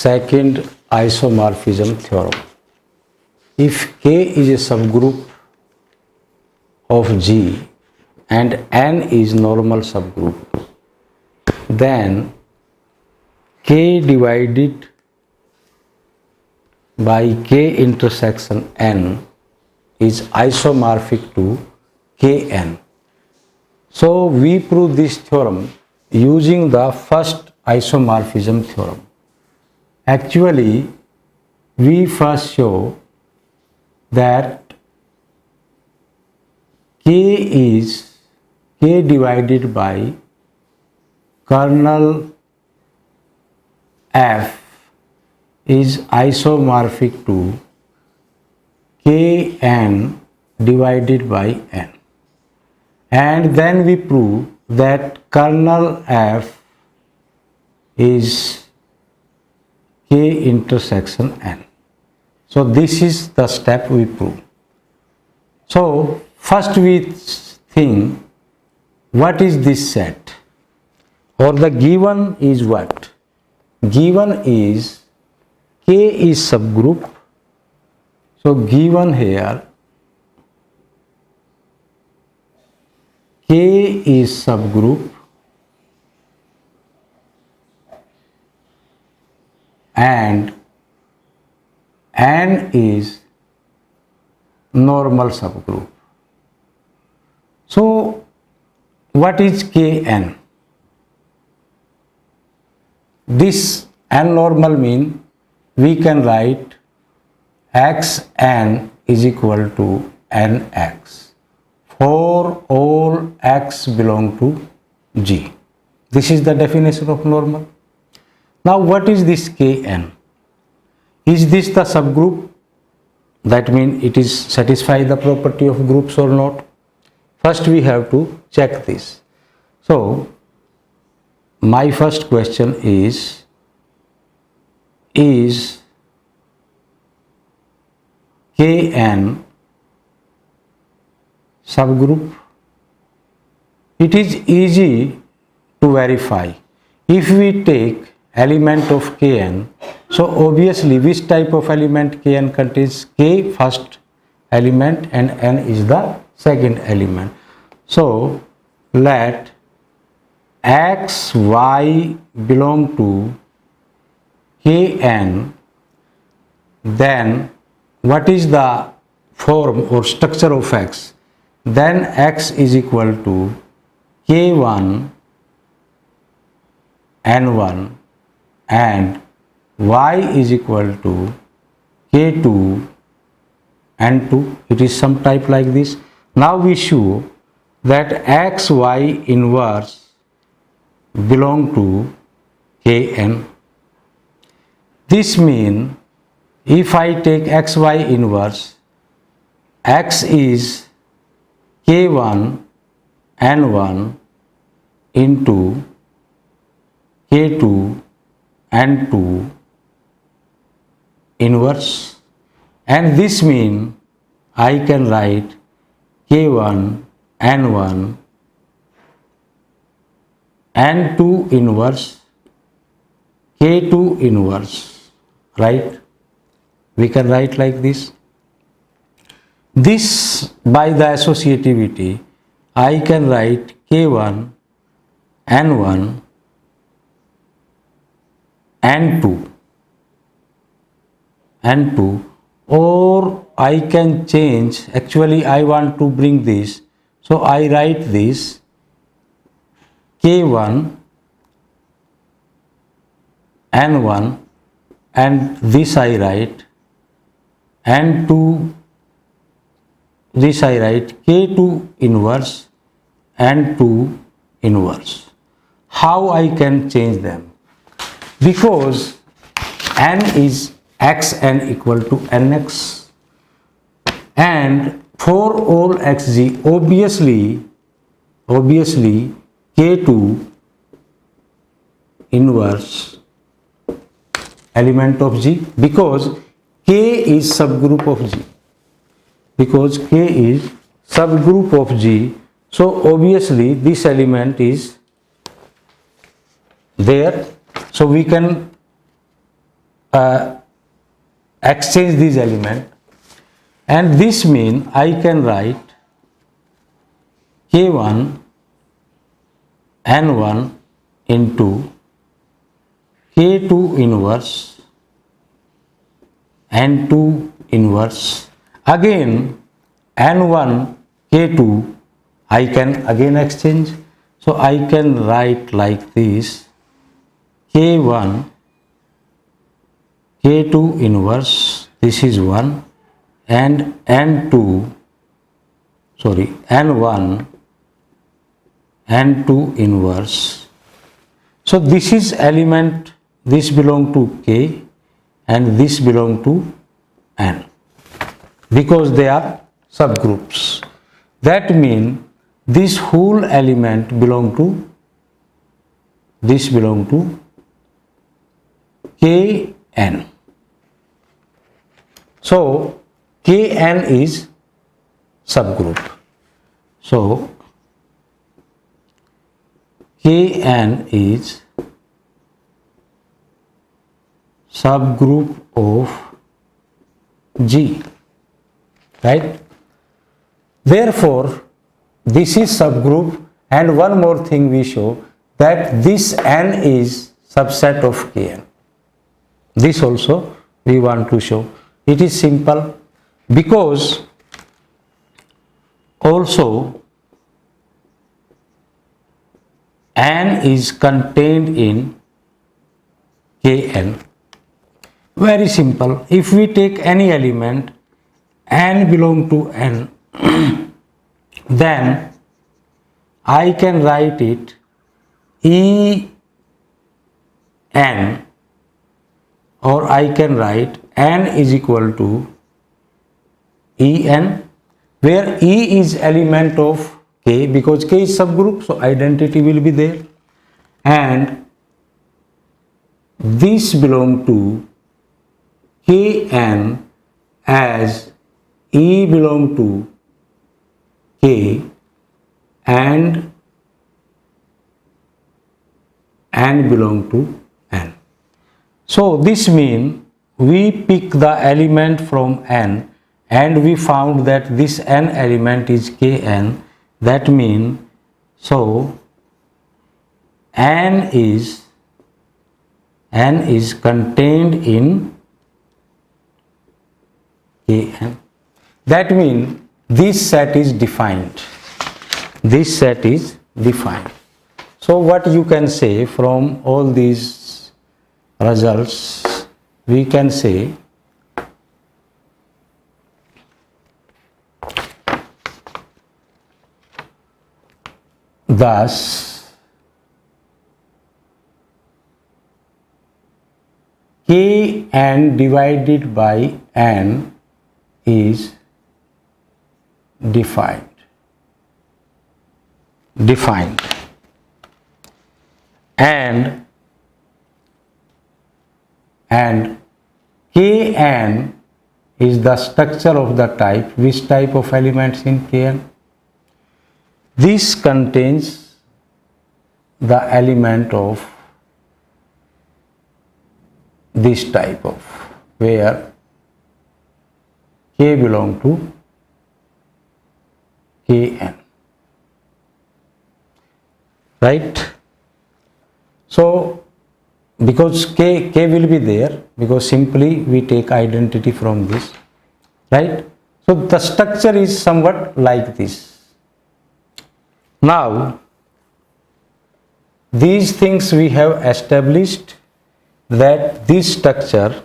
second isomorphism theorem. If K is a subgroup of G and N is normal subgroup, then K divided by K intersection N is isomorphic to Kn. So we prove this theorem using the first isomorphism theorem. Actually, we first show that K divided by kernel F is isomorphic to Kn divided by N. And then we prove that kernel F is K intersection N. So this is the step we prove. So first we think, what is this set? Or the given is what? Given is K is subgroup. So given here K is subgroup and N is normal subgroup. So what is Kn? This N normal mean we can write Xn is equal to Nx for all x belong to G. This is the definition of normal. Now what is this Kn? Is this the subgroup? That means it is satisfy the property of groups or not? First we have to check this. So my first question is Kn subgroup? It is easy to verify. If we take element of Kn, so obviously which type of element Kn contains? K first element and N is the second element. So let X, Y belong to Kn, then what is the form or structure of X? Then X is equal to K1 N1 and Y is equal to K2 N2. It is some type like this. Now we show that X, Y inverse belong to Kn. This means if I take X, Y inverse, X is K1 N1 into K2 N2 inverse, and this means I can write K1 N1 N2 inverse K2 inverse, right? We can write like this. This by the associativity I can write K1 N1 N2, or I can change. Actually I want to bring this, so I write this K1 N1 and this I write N2, this I write K2 inverse N2 inverse. How I can change them? Because N is Xn equal to Nx, and for all Xg obviously K2 inverse element of G, because K is subgroup of G. Because K is subgroup of G, so obviously this element is there. So we can exchange these elements, and this means I can write K1 N1 into K2 inverse N2 inverse. Again N1 K2 I can again exchange. So I can write like this: K1 K2 inverse, this is 1, and N1 N2 inverse. So this is element, this belong to K and this belong to N, because they are subgroups. That means this whole element belong to Kn. So Kn is subgroup. So Kn is subgroup of G, right? Therefore this is subgroup, and one more thing we show, that this N is subset of Kn. This also we want to show. It is simple, because also N is contained in Kn. Very simple. If we take any element, N belong to N, then I can write it En, or I can write N is equal to En, where E is element of K, because K is subgroup, so identity will be there, and this belong to Kn as E belong to K and N belong to N. So this means we pick the element from N and we found that this N element is Kn. That means, so N is contained in Kn. That means this set is defined. This set is defined. So what you can say from all these results, we can say thus Kn divided by N is defined, and Kn is the structure of the type. Which type of elements in Kn? This contains the element of this type of, where K belong to Kn, right? So because K will be there, because simply we take identity from this, right? So the structure is somewhat like this. Now these things we have established, that this structure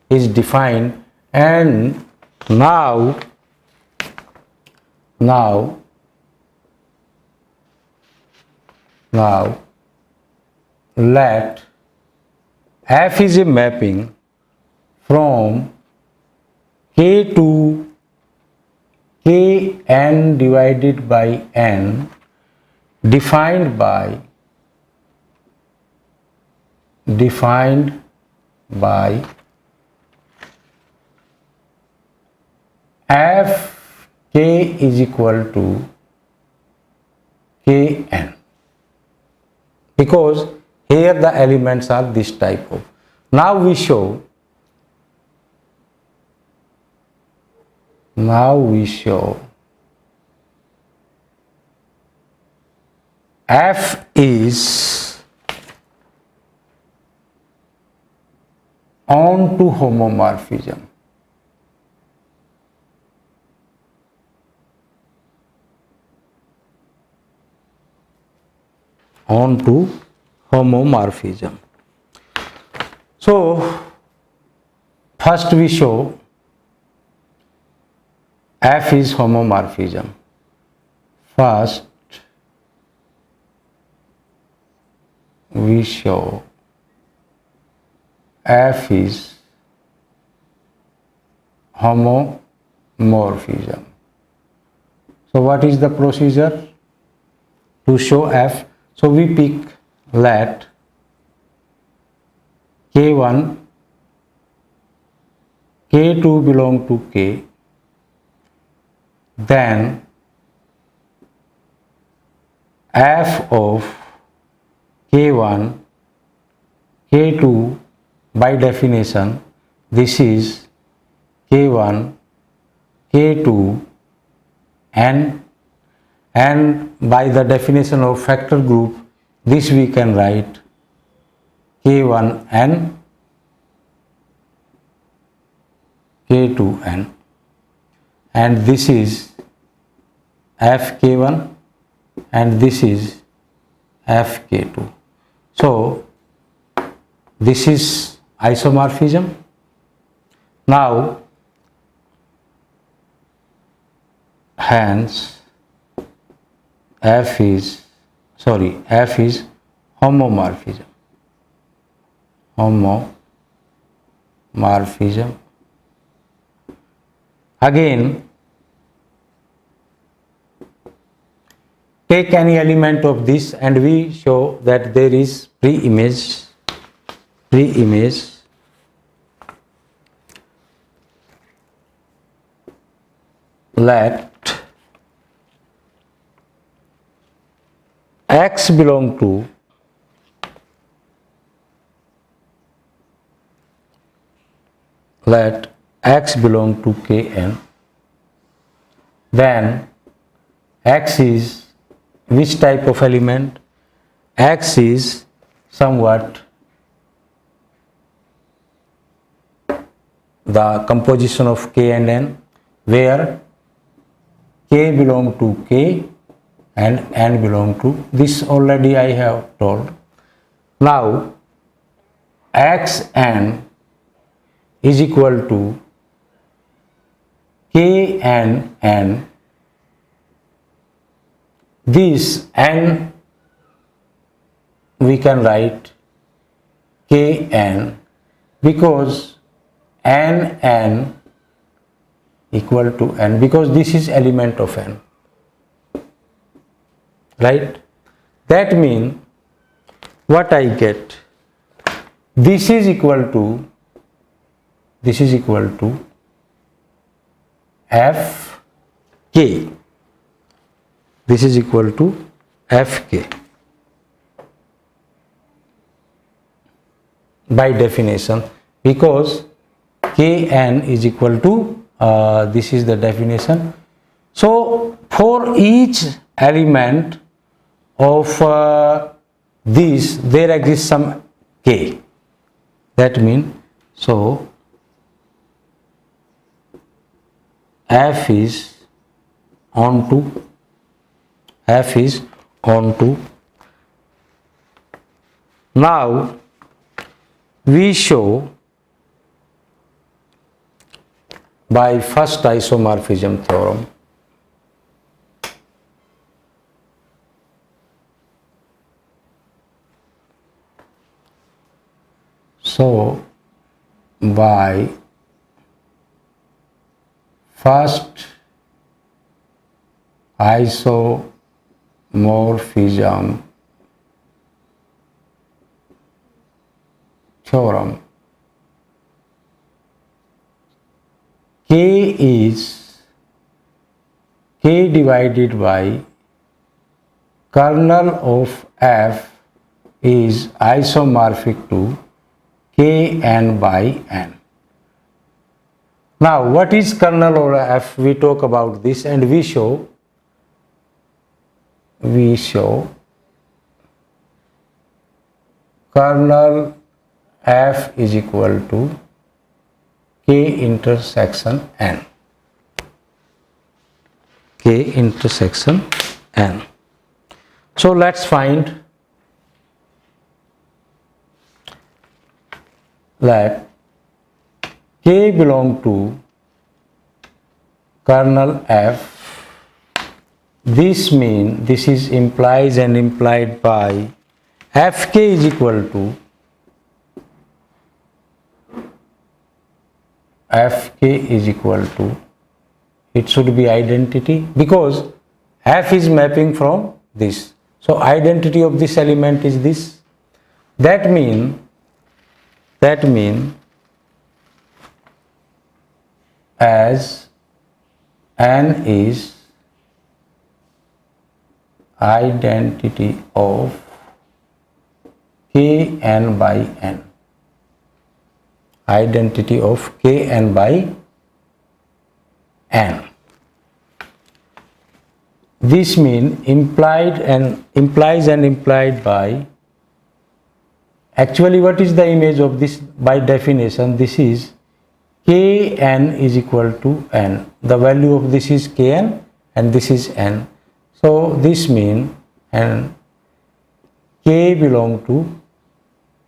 is defined, and now let F is a mapping from K to Kn divided by N, defined by F K is equal to Kn, because here the elements are this type of. Now we show F is onto homomorphism. Onto homomorphism. So first we show F is homomorphism. First we show F is homomorphism. So what is the procedure to show F? So we pick, let K1, K2 belong to K, then F of K1, K2, by definition, this is K1, K2, and by the definition of factor group, this we can write K1n, K2n, and this is Fk1 and this is Fk2. So this is isomorphism. Now hence F is homomorphism. Homomorphism. Again, take any element of this and we show that there is pre-image. Let X belong to Kn, then X is which type of element? X is somewhat the composition of K and N, where K belong to K and N belong to this. Already I have told. Now Xn is equal to Kn. This N we can write Kn because Nn equal to N, because this is element of N, right? That means what I get, this is equal to Fk. This is equal to Fk by definition, because Kn is equal to this is the definition. So for each element of this there exists some K. That means so F is onto. Now we show by first isomorphism theorem. So by first isomorphism theorem, K is K divided by kernel of F is isomorphic to Kn by n. Now what is kernel or f? We talk about this and we show kernel f is equal to k intersection n. K intersection n. So let's find that K belong to kernel f. This means this is implies and implied by Fk is equal to it should be identity because f is mapping from this. So identity of this element is this. That mean as n is identity of Kn by n. Identity of Kn by n. This means implies and implied by. Actually, what is the image of this? By definition, this is Kn is equal to n. The value of this is Kn and this is n. So this means and K belong to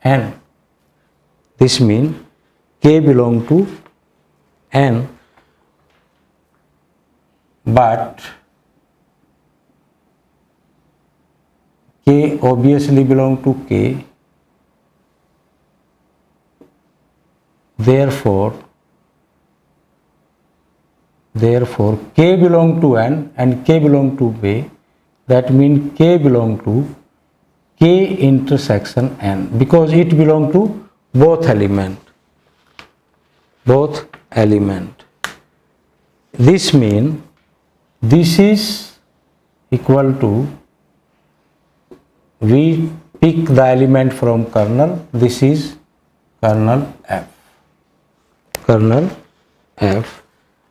n. This means K belong to n. But K obviously belong to K. Therefore K belong to n and K belong to B. That means K belong to K intersection n because it belong to both element. This means this is equal to, we pick the element from kernel. This is kernel f.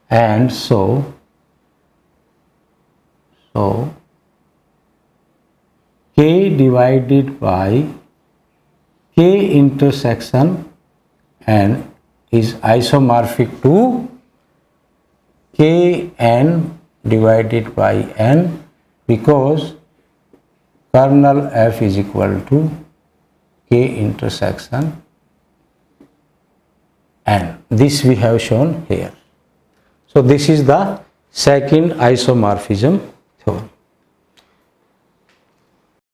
And so K divided by K intersection n is isomorphic to Kn divided by n because kernel f is equal to K intersection n. This we have shown here. So this is the second isomorphism theorem.